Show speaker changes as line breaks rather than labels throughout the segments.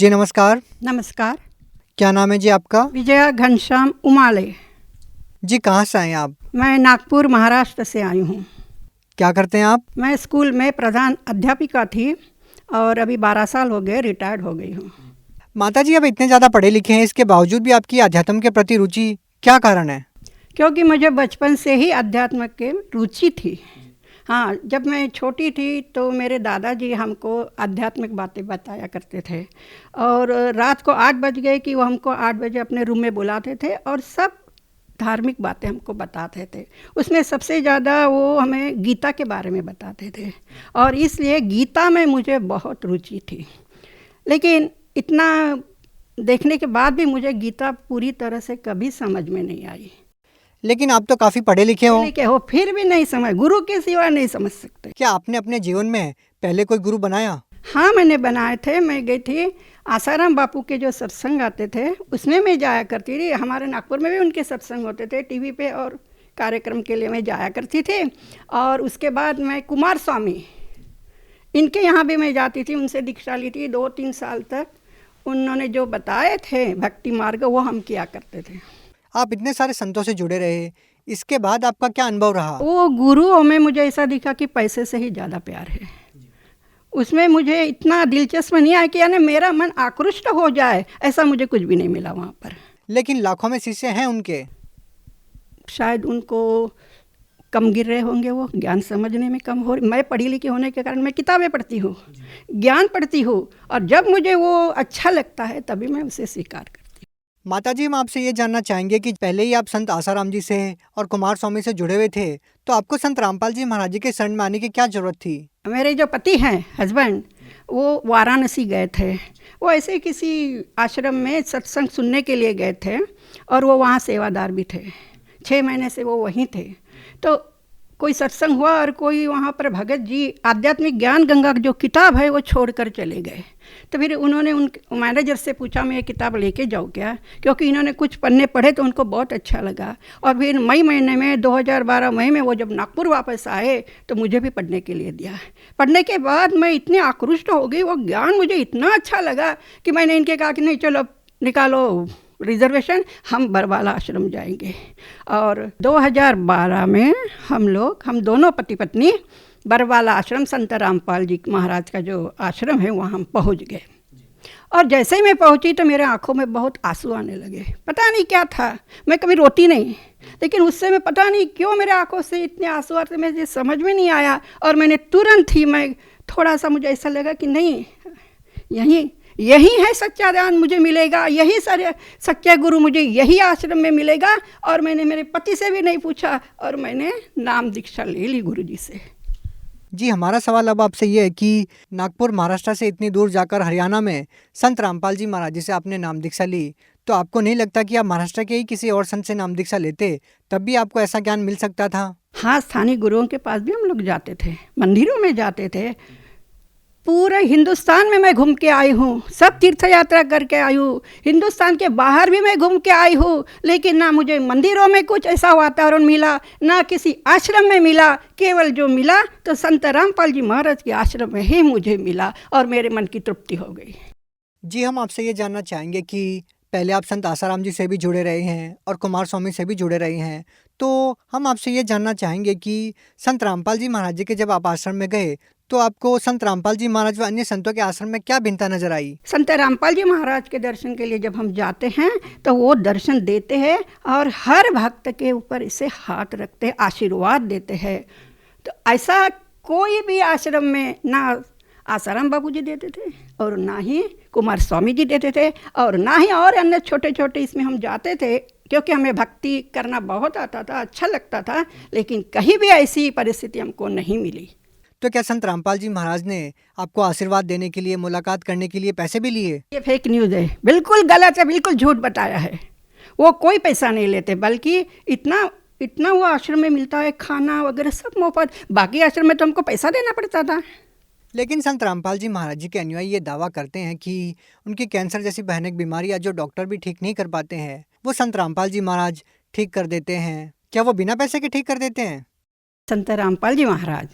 जी नमस्कार।
नमस्कार।
क्या नाम है जी आपका?
विजया घनश्याम उमाले।
जी कहाँ से आए हैं आप?
मैं नागपुर महाराष्ट्र से आई हूँ।
क्या करते हैं आप?
मैं स्कूल में प्रधान अध्यापिका थी और अभी 12 साल हो गए, रिटायर्ड हो गई हूँ।
माता जी, आप इतने ज़्यादा पढ़े लिखे हैं, इसके बावजूद भी आपकी अध्यात्म के प्रति रुचि, क्या कारण है?
क्योंकि मुझे बचपन से ही अध्यात्म के रुचि थी। हाँ, जब मैं छोटी थी तो मेरे दादाजी हमको आध्यात्मिक बातें बताया करते थे और रात को 8 बज गए कि वो हमको 8 बजे अपने रूम में बुलाते थे और सब धार्मिक बातें हमको बताते थे। उसमें सबसे ज़्यादा वो हमें गीता के बारे में बताते थे और इसलिए गीता में मुझे बहुत रुचि थी। लेकिन इतना देखने के बाद भी मुझे गीता पूरी तरह से कभी समझ में नहीं आई।
लेकिन आप तो काफ़ी पढ़े लिखे हो।
लिखे हो फिर भी नहीं समझ, गुरु के सिवा नहीं समझ सकते।
क्या आपने अपने जीवन में पहले कोई गुरु बनाया?
हाँ, मैंने बनाए थे। मैं गई थी आसाराम बापू के जो सत्संग आते थे उसमें मैं जाया करती थी। हमारे नागपुर में भी उनके सत्संग होते थे टीवी पे और कार्यक्रम के लिए मैं जाया करती थी। और उसके बाद मैं कुमार स्वामी इनके यहाँ भी मैं जाती थी, उनसे दीक्षा ली थी 2-3 साल तक। उन्होंने जो बताए थे भक्ति मार्ग वो हम किया करते थे।
आप इतने सारे संतों से जुड़े रहे, इसके बाद आपका क्या अनुभव रहा?
वो गुरुओं में मुझे ऐसा दिखा कि पैसे से ही ज़्यादा प्यार है। उसमें मुझे इतना दिलचस्प नहीं आया कि यानी मेरा मन आकृष्ट हो जाए, ऐसा मुझे कुछ भी नहीं मिला वहाँ पर।
लेकिन लाखों में शिष्य हैं उनके।
शायद उनको कम गिर रहे होंगे, वो ज्ञान समझने में कम हो। मैं पढ़ी लिखी होने के कारण मैं किताबें पढ़ती हूँ, ज्ञान पढ़ती हूँ और जब मुझे वो अच्छा लगता है तभी मैं उसे स्वीकार करती हूँ।
माता जी, हम आपसे ये जानना चाहेंगे कि पहले ही आप संत आसाराम जी से और कुमार स्वामी से जुड़े हुए थे, तो आपको संत रामपाल जी महाराज जी के शरण में आने की क्या जरूरत थी?
मेरे जो पति हैं, हस्बैंड, वो वाराणसी गए थे। वो ऐसे किसी आश्रम में सत्संग सुनने के लिए गए थे और वो वहाँ सेवादार भी थे। 6 महीने से वो वहीं थे। तो कोई सत्संग हुआ और कोई वहाँ पर भगत जी आध्यात्मिक ज्ञान गंगा जो किताब है वो छोड़कर चले गए। तो फिर उन्होंने उन मैनेजर से पूछा मैं ये किताब लेके जाऊँ क्या, क्योंकि इन्होंने कुछ पन्ने पढ़े तो उनको बहुत अच्छा लगा। और फिर मई महीने में 2012 मई में वो जब नागपुर वापस आए तो मुझे भी पढ़ने के लिए दिया। पढ़ने के बाद मैं इतनी आकृष्ट हो गई, वो ज्ञान मुझे इतना अच्छा लगा कि मैंने इनके कहा कि नहीं चलो निकालो रिजर्वेशन, हम बरवाला आश्रम जाएंगे। और 2012 में हम दोनों पति पत्नी बरवाला आश्रम संत रामपाल जी महाराज का जो आश्रम है वहाँ हम पहुँच गए। और जैसे ही मैं पहुँची तो मेरे आँखों में बहुत आंसू आने लगे। पता नहीं क्या था, मैं कभी रोती नहीं, लेकिन उससे मैं पता नहीं क्यों मेरे आँखों से इतने आंसू आते, मुझे समझ में नहीं आया। और मैंने तुरंत ही मैं थोड़ा सा मुझे ऐसा लगा कि नहीं, यही है सच्चा ज्ञान मुझे मिलेगा, यही सारे सच्चा गुरु मुझे यही आश्रम में मिलेगा। और मैंने मेरे पति से भी नहीं पूछा और मैंने नाम दीक्षा ले ली गुरु जी से।
जी, हमारा सवाल अब आपसे ये है कि नागपुर महाराष्ट्र से इतनी दूर जाकर हरियाणा में संत रामपाल जी महाराज जी से आपने नाम दीक्षा ली, तो आपको नहीं लगता कि आप महाराष्ट्र के ही किसी और संत से नाम दीक्षा लेते तब भी आपको ऐसा ज्ञान मिल सकता था?
हाँ, स्थानीय गुरुओं के पास भी हम लोग जाते थे, मंदिरों में जाते थे। पूरे हिंदुस्तान में मैं घूम के आई हूँ, सब तीर्थ यात्रा करके आई हूँ, हिंदुस्तान के बाहर भी मैं घूम के आई हूँ। लेकिन ना मुझे मंदिरों में कुछ ऐसा वातावरण मिला, ना किसी आश्रम में मिला। केवल जो मिला तो संत रामपाल जी महाराज के आश्रम में ही मुझे मिला और मेरे मन की तृप्ति हो गई।
जी, हम आपसे ये जानना चाहेंगे कि पहले आप संत आसाराम जी से भी जुड़े रहे हैं और कुमार स्वामी से भी जुड़े रहे हैं, तो हम आपसे ये जानना चाहेंगे कि संत रामपाल जी महाराज जी के जब आप आश्रम में गए तो आपको संत रामपाल जी महाराज व अन्य संतों के आश्रम में क्या भिन्नता नजर आई?
संत रामपाल जी महाराज के दर्शन के लिए जब हम जाते हैं तो वो दर्शन देते हैं और हर भक्त के ऊपर इसे हाथ रखते हैं, आशीर्वाद देते हैं। तो ऐसा कोई भी आश्रम में ना आसाराम बाबू जी देते थे और ना ही कुमार स्वामी जी देते थे और ना ही और अन्य छोटे छोटे इसमें हम जाते थे, क्योंकि हमें भक्ति करना बहुत आता था, अच्छा लगता था। लेकिन कहीं भी ऐसी परिस्थिति हमको नहीं मिली।
तो क्या संत रामपाल जी महाराज ने आपको आशीर्वाद देने के लिए, मुलाकात करने के लिए पैसे भी लिए?
ये फेक न्यूज़ है, बिल्कुल गलत है, बिल्कुल झूठ बताया है। वो कोई पैसा नहीं लेते, बल्कि इतना वो आश्रम में मिलता है, खाना वगैरह सब मुफ्त। बाकी आश्रम में तो हमको पैसा देना पड़ता था।
लेकिन संत रामपाल जी महाराज जी के अनुयायी ये दावा करते हैं कि उनकी कैंसर जैसी भयानक बीमारी जो डॉक्टर भी ठीक नहीं कर पाते हैं, वो संत रामपाल जी महाराज ठीक कर देते हैं। क्या वो बिना पैसे के ठीक कर देते हैं?
संत रामपाल जी महाराज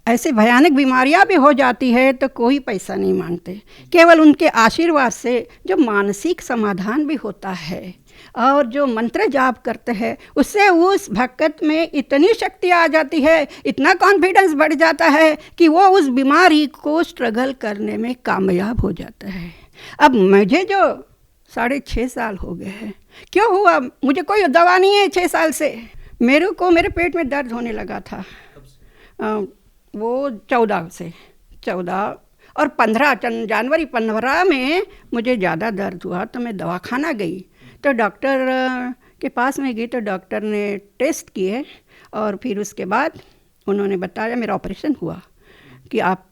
ऐसी भयानक बीमारियां भी हो जाती है तो कोई पैसा नहीं मांगते, केवल उनके आशीर्वाद से जो मानसिक समाधान भी होता है और जो मंत्र जाप करते हैं उससे उस भक्त में इतनी शक्ति आ जाती है, इतना कॉन्फिडेंस बढ़ जाता है कि वो उस बीमारी को स्ट्रगल करने में कामयाब हो जाता है। अब मुझे जो 6.5 साल हो गए हैं, क्यों हुआ? मुझे कोई दवा नहीं है 6 साल से। मेरे पेट में दर्द होने लगा था वो 14 और 15 जनवरी 15 में मुझे ज़्यादा दर्द हुआ तो मैं दवाखाना गई। तो डॉक्टर के पास में गई तो डॉक्टर ने टेस्ट किए और फिर उसके बाद उन्होंने बताया, मेरा ऑपरेशन हुआ कि आप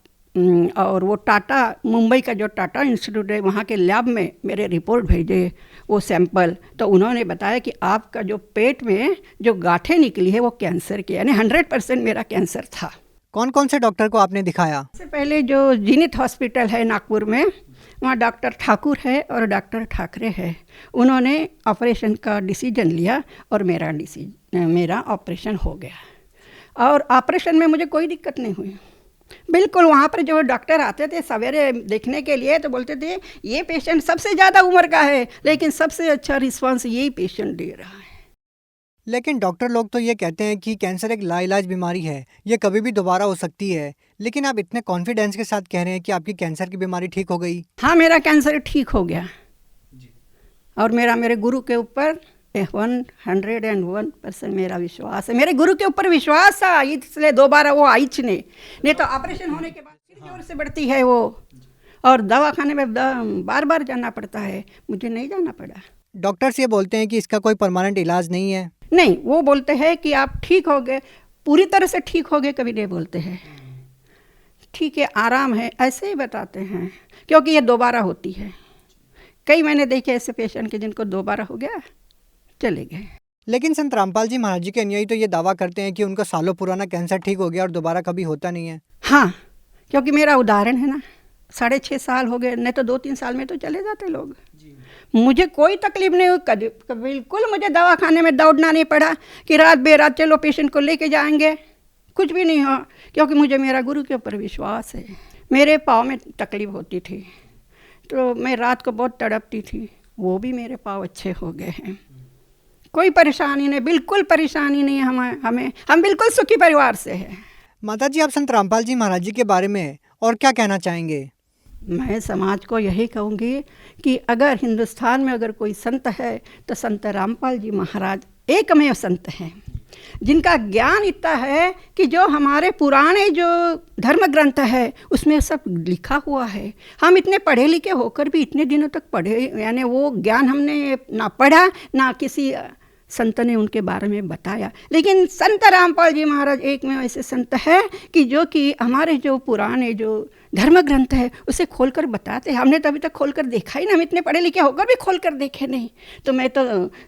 और वो टाटा, मुंबई का जो टाटा इंस्टीट्यूट है वहाँ के लैब में मेरे रिपोर्ट भेजे वो सैंपल, तो उन्होंने बताया कि आपका जो पेट में जो गांठें निकली है वो कैंसर की, यानी 100% मेरा कैंसर था।
कौन कौन से डॉक्टर को आपने दिखाया?
इससे पहले जो जीनित हॉस्पिटल है नागपुर में, वहाँ डॉक्टर ठाकुर है और डॉक्टर ठाकरे है। उन्होंने ऑपरेशन का डिसीजन लिया और मेरा ऑपरेशन हो गया और ऑपरेशन में मुझे कोई दिक्कत नहीं हुई। बिल्कुल वहाँ पर जो डॉक्टर आते थे सवेरे देखने के लिए तो बोलते थे ये पेशेंट सबसे ज़्यादा उम्र का है लेकिन सबसे अच्छा रिस्पांस यही पेशेंट दे रहा है।
लेकिन डॉक्टर लोग तो ये कहते हैं कि कैंसर एक लाइलाज बीमारी है, ये कभी भी दोबारा हो सकती है, लेकिन आप इतने कॉन्फिडेंस के साथ कह रहे हैं कि आपकी कैंसर की बीमारी ठीक हो गई।
हाँ, मेरा कैंसर ठीक हो गया और मेरे गुरु के ऊपर 101% मेरा विश्वास है। मेरे गुरु के ऊपर विश्वास था, इसलिए दोबारा वो आई नहीं तो ऑपरेशन होने के बाद फिर जोर से बढ़ती है वो और दवाखाने में बार बार जाना पड़ता है, मुझे नहीं जाना पड़ा।
डॉक्टर्स ये बोलते हैं कि इसका कोई परमानेंट इलाज नहीं है।
नहीं, वो बोलते हैं कि आप ठीक हो गए, पूरी तरह से ठीक हो गए कभी नहीं बोलते हैं, ठीक है आराम है, ऐसे ही बताते हैं, क्योंकि ये दोबारा होती है। कई मैंने देखे ऐसे पेशेंट के जिनको दोबारा हो गया चले गए।
लेकिन संत रामपाल जी महाराज जी के अनुयायी तो ये दावा करते हैं कि उनका सालों पुराना कैंसर ठीक हो गया और दोबारा कभी होता नहीं है।
हाँ, क्योंकि मेरा उदाहरण है ना, 6.5 साल हो गए, नहीं तो 2-3 साल में तो चले जाते लोग। मुझे कोई तकलीफ नहीं हुई, बिल्कुल मुझे दवाखाने में दौड़ना नहीं पड़ा कि रात बेरात चलो पेशेंट को लेके जाएंगे, कुछ भी नहीं हुआ, क्योंकि मुझे मेरा गुरु के ऊपर विश्वास है। मेरे पाँव में तकलीफ होती थी तो मैं रात को बहुत तड़पती थी, वो भी मेरे पाँव अच्छे हो गए हैं, कोई परेशानी नहीं, बिल्कुल परेशानी नहीं हमें, हम बिल्कुल सुखी परिवार से हैं।
माता जी, आप संत रामपाल जी महाराज जी के बारे में और क्या कहना चाहेंगे?
मैं समाज को यही कहूँगी कि अगर हिंदुस्तान में अगर कोई संत है तो संत रामपाल जी महाराज एकमेव संत हैं, जिनका ज्ञान इतना है कि जो हमारे पुराने जो धर्म ग्रंथ है उसमें सब लिखा हुआ है। हम इतने पढ़े लिखे होकर भी इतने दिनों तक पढ़े, यानी वो ज्ञान हमने ना पढ़ा ना किसी संत ने उनके बारे में बताया। लेकिन संत रामपाल जी महाराज एक में ऐसे संत है कि जो कि हमारे जो पुराने जो धर्म ग्रंथ है उसे खोलकर बताते हैं। हमने तो अभी तक खोलकर देखा ही नहीं, हम इतने पढ़े लिखे होकर भी खोलकर देखे नहीं। तो मैं तो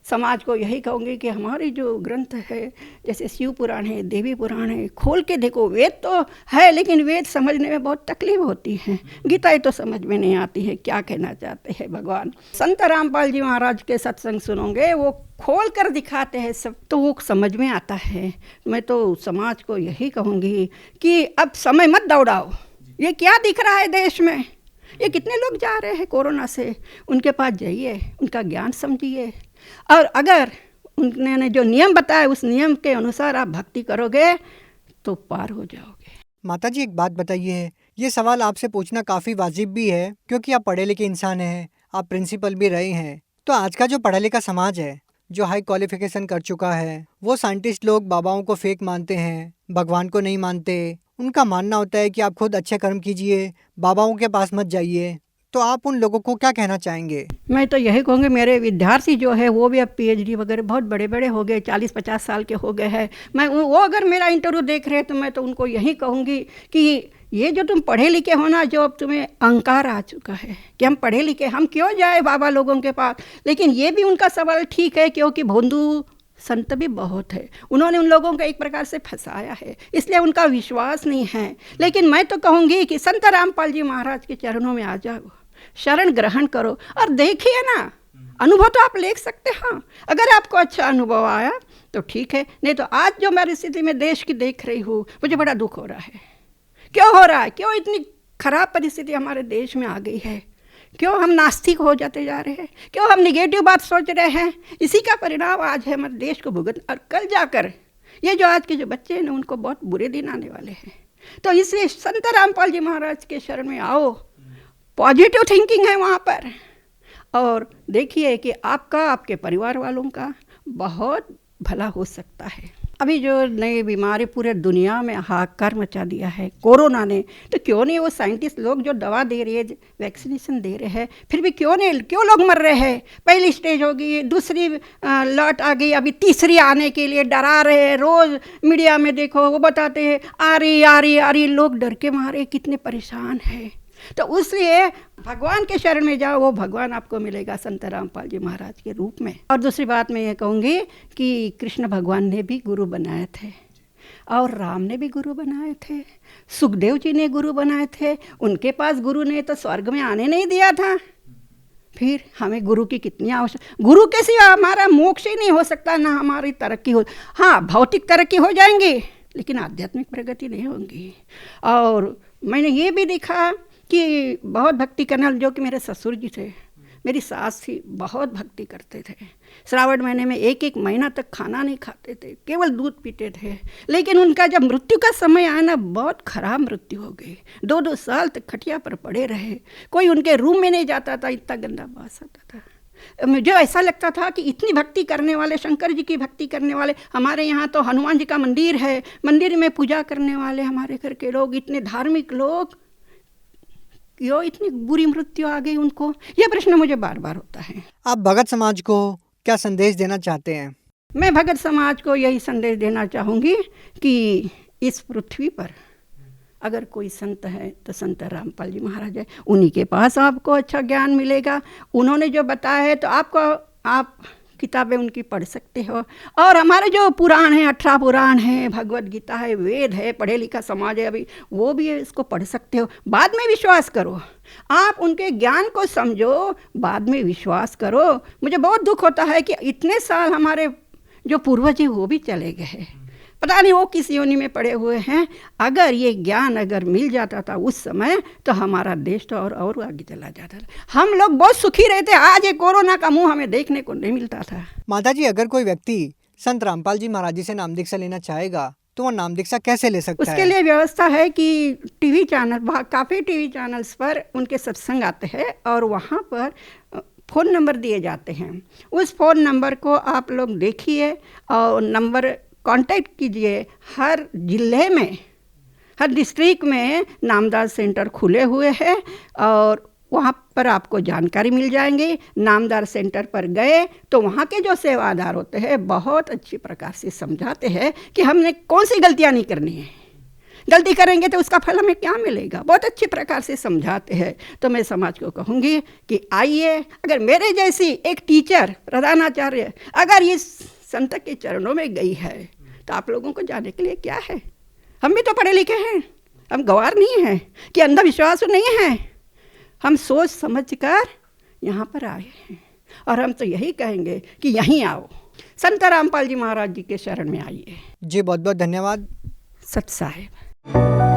समाज को यही कहूँगी कि हमारे जो ग्रंथ है जैसे शिव पुराण है, देवी पुराण है, खोल के देखो। वेद तो है लेकिन वेद समझने में बहुत तकलीफ होती है, गीता तो समझ में नहीं आती है क्या कहना चाहते हैं भगवान। संत रामपाल जी महाराज के सत्संग सुनोगे, वो खोल कर दिखाते हैं सब, तो वो समझ में आता है। मैं तो समाज को यही कहूँगी कि अब समय मत दौड़ाओ, ये क्या दिख रहा है देश में, ये कितने लोग जा रहे हैं कोरोना से, उनके पास जाइए, उनका ज्ञान समझिए और अगर उन्होंने जो नियम बताया उस नियम के अनुसार आप भक्ति करोगे तो पार हो जाओगे।
माता जी, एक बात बताइए, ये सवाल आपसे पूछना काफ़ी वाजिब भी है क्योंकि आप पढ़े लिखे इंसान हैं, आप प्रिंसिपल भी रहे हैं। तो आज का जो पढ़ा लिखा समाज है, जो हाई क्वालिफिकेशन कर चुका है, वो साइंटिस्ट लोग बाबाओं को फेक मानते हैं, भगवान को नहीं मानते। उनका मानना होता है कि आप खुद अच्छे कर्म कीजिए, बाबाओं के पास मत जाइए। तो आप उन लोगों को क्या कहना चाहेंगे?
मैं तो यही कहूँगी, मेरे विद्यार्थी जो है वो भी अब PhD वगैरह बहुत बड़े बड़े हो गए, 40-50 साल के हो गए हैं। मैं वो अगर मेरा इंटरव्यू देख रहे हैं तो मैं तो उनको यही कहूँगी कि ये जो तुम पढ़े लिखे हो ना, जो अब तुम्हें अहंकार आ चुका है कि हम पढ़े लिखे, हम क्यों जाए बाबा लोगों के पास। लेकिन ये भी उनका सवाल ठीक है क्योंकि भोंदू संत भी बहुत है, उन्होंने उन लोगों को एक प्रकार से फंसाया है, इसलिए उनका विश्वास नहीं है। लेकिन मैं तो कहूँगी कि संत रामपाल जी महाराज के चरणों में आ जाओ, शरण ग्रहण करो और देखिए ना, अनुभव तो आप ले सकते हैं। अगर आपको अच्छा अनुभव आया तो ठीक है, नहीं तो आज जो मैं स्थिति में देश की देख रही हूँ मुझे बड़ा दुख हो रहा है। क्यों हो रहा है? क्यों इतनी खराब परिस्थिति हमारे देश में आ गई है? क्यों हम नास्तिक हो जाते जा रहे हैं? क्यों हम निगेटिव बात सोच रहे हैं? इसी का परिणाम आज है हमारे देश को भुगत, और कल जाकर ये जो आज के जो बच्चे हैं ना, उनको बहुत बुरे दिन आने वाले हैं। तो इसलिए संत रामपाल जी महाराज के शरण में आओ, पॉजिटिव थिंकिंग है वहाँ पर, और देखिए कि आपका, आपके परिवार वालों का बहुत भला हो सकता है। अभी जो नई बीमारी पूरे दुनिया में हाहाकार मचा दिया है कोरोना ने, तो क्यों नहीं वो साइंटिस्ट लोग जो दवा दे रहे हैं, वैक्सीनेशन दे रहे हैं, फिर भी क्यों लोग मर रहे हैं? पहली स्टेज हो गई, दूसरी लॉट आ गई, अभी तीसरी आने के लिए डरा रहे हैं। रोज़ मीडिया में देखो वो बताते हैं आ रही, लोग डर के मारे कितने परेशान हैं। तो उसलिए भगवान के शरण में जाओ, वो भगवान आपको मिलेगा संत रामपाल जी महाराज के रूप में। और दूसरी बात मैं ये कहूँगी कि कृष्ण भगवान ने भी गुरु बनाए थे, और राम ने भी गुरु बनाए थे, सुखदेव जी ने गुरु बनाए थे। उनके पास गुरु ने तो स्वर्ग में आने नहीं दिया था। फिर हमें गुरु की कितनी आवश्यकता, गुरु के सिवा हमारा मोक्ष ही नहीं हो सकता, ना हमारी तरक्की हो। हाँ, भौतिक तरक्की हो जाएंगी, लेकिन आध्यात्मिक प्रगति नहीं होगी। और मैंने ये भी देखा कि बहुत भक्ति करने, जो कि मेरे ससुर जी थे, मेरी सास थी, बहुत भक्ति करते थे। श्रावण महीने में एक महीना तक खाना नहीं खाते थे, केवल दूध पीते थे। लेकिन उनका जब मृत्यु का समय आया ना, बहुत खराब मृत्यु हो गई। 2-2 साल तक खटिया पर पड़े रहे, कोई उनके रूम में नहीं जाता था, इतना गंदा बास आता था। मुझे ऐसा लगता था कि इतनी भक्ति करने वाले, शंकर जी की भक्ति करने वाले, हमारे यहाँ तो हनुमान जी का मंदिर है, मंदिर में पूजा करने वाले हमारे घर के लोग, इतने धार्मिक लोग, क्यों इतनी बुरी मृत्यु आ गई उनको? यह प्रश्न मुझे बार बार होता है।
आप भगत समाज को क्या संदेश देना चाहते हैं?
मैं भगत समाज को यही संदेश देना चाहूँगी कि इस पृथ्वी पर अगर कोई संत है तो संत रामपाल जी महाराज है। उन्हीं के पास आपको अच्छा ज्ञान मिलेगा। उन्होंने जो बताया है तो आप किताबें उनकी पढ़ सकते हो। और हमारे जो पुराण हैं, 18 पुराण हैं, भगवत गीता है, वेद है, पढ़े लिखा समाज है अभी, वो भी इसको पढ़ सकते हो। बाद में विश्वास करो, आप उनके ज्ञान को समझो, बाद में विश्वास करो। मुझे बहुत दुख होता है कि इतने साल हमारे जो पूर्वज हैं वो भी चले गए, पता नहीं वो किस योनि में पड़े हुए हैं। अगर ये ज्ञान अगर मिल जाता था उस समय, तो हमारा देश तो और आगे चला जाता था। हम लोग बहुत सुखी रहते। आज ये कोरोना का मुंह हमें देखने को नहीं मिलता था।
माता जी, अगर कोई व्यक्ति संत रामपाल जी महाराज जी से नाम दीक्षा लेना चाहेगा तो वो नाम दीक्षा कैसे ले सकता है?
उसके लिए व्यवस्था है कि टीवी चैनल, काफ़ी टीवी चैनल्स पर उनके सत्संग आते हैं, और वहाँ पर फ़ोन नंबर दिए जाते हैं। उस फ़ोन नंबर को आप लोग देखिए और नंबर कांटेक्ट कीजिए। हर जिले में, हर डिस्ट्रिक्ट में नामदान सेंटर खुले हुए हैं, और वहाँ पर आपको जानकारी मिल जाएंगी। नामदान सेंटर पर गए तो वहाँ के जो सेवादार होते हैं बहुत अच्छी प्रकार से समझाते हैं कि हमने कौन सी गलतियाँ नहीं करनी है, गलती करेंगे तो उसका फल हमें क्या मिलेगा, बहुत अच्छी प्रकार से समझाते हैं। तो मैं समाज को कहूँगी कि आइए, अगर मेरे जैसी एक टीचर, प्रधानाचार्य अगर इस संत के चरणों में गई है तो आप लोगों को जाने के लिए क्या है? हम भी तो पढ़े लिखे हैं, हम गंवार नहीं हैं कि अंधविश्वास नहीं है। हम सोच समझ कर यहाँ पर आए हैं, और हम तो यही कहेंगे कि यहीं आओ, संत रामपाल जी महाराज जी के शरण में आइए।
जी बहुत बहुत धन्यवाद।
सत साहिब।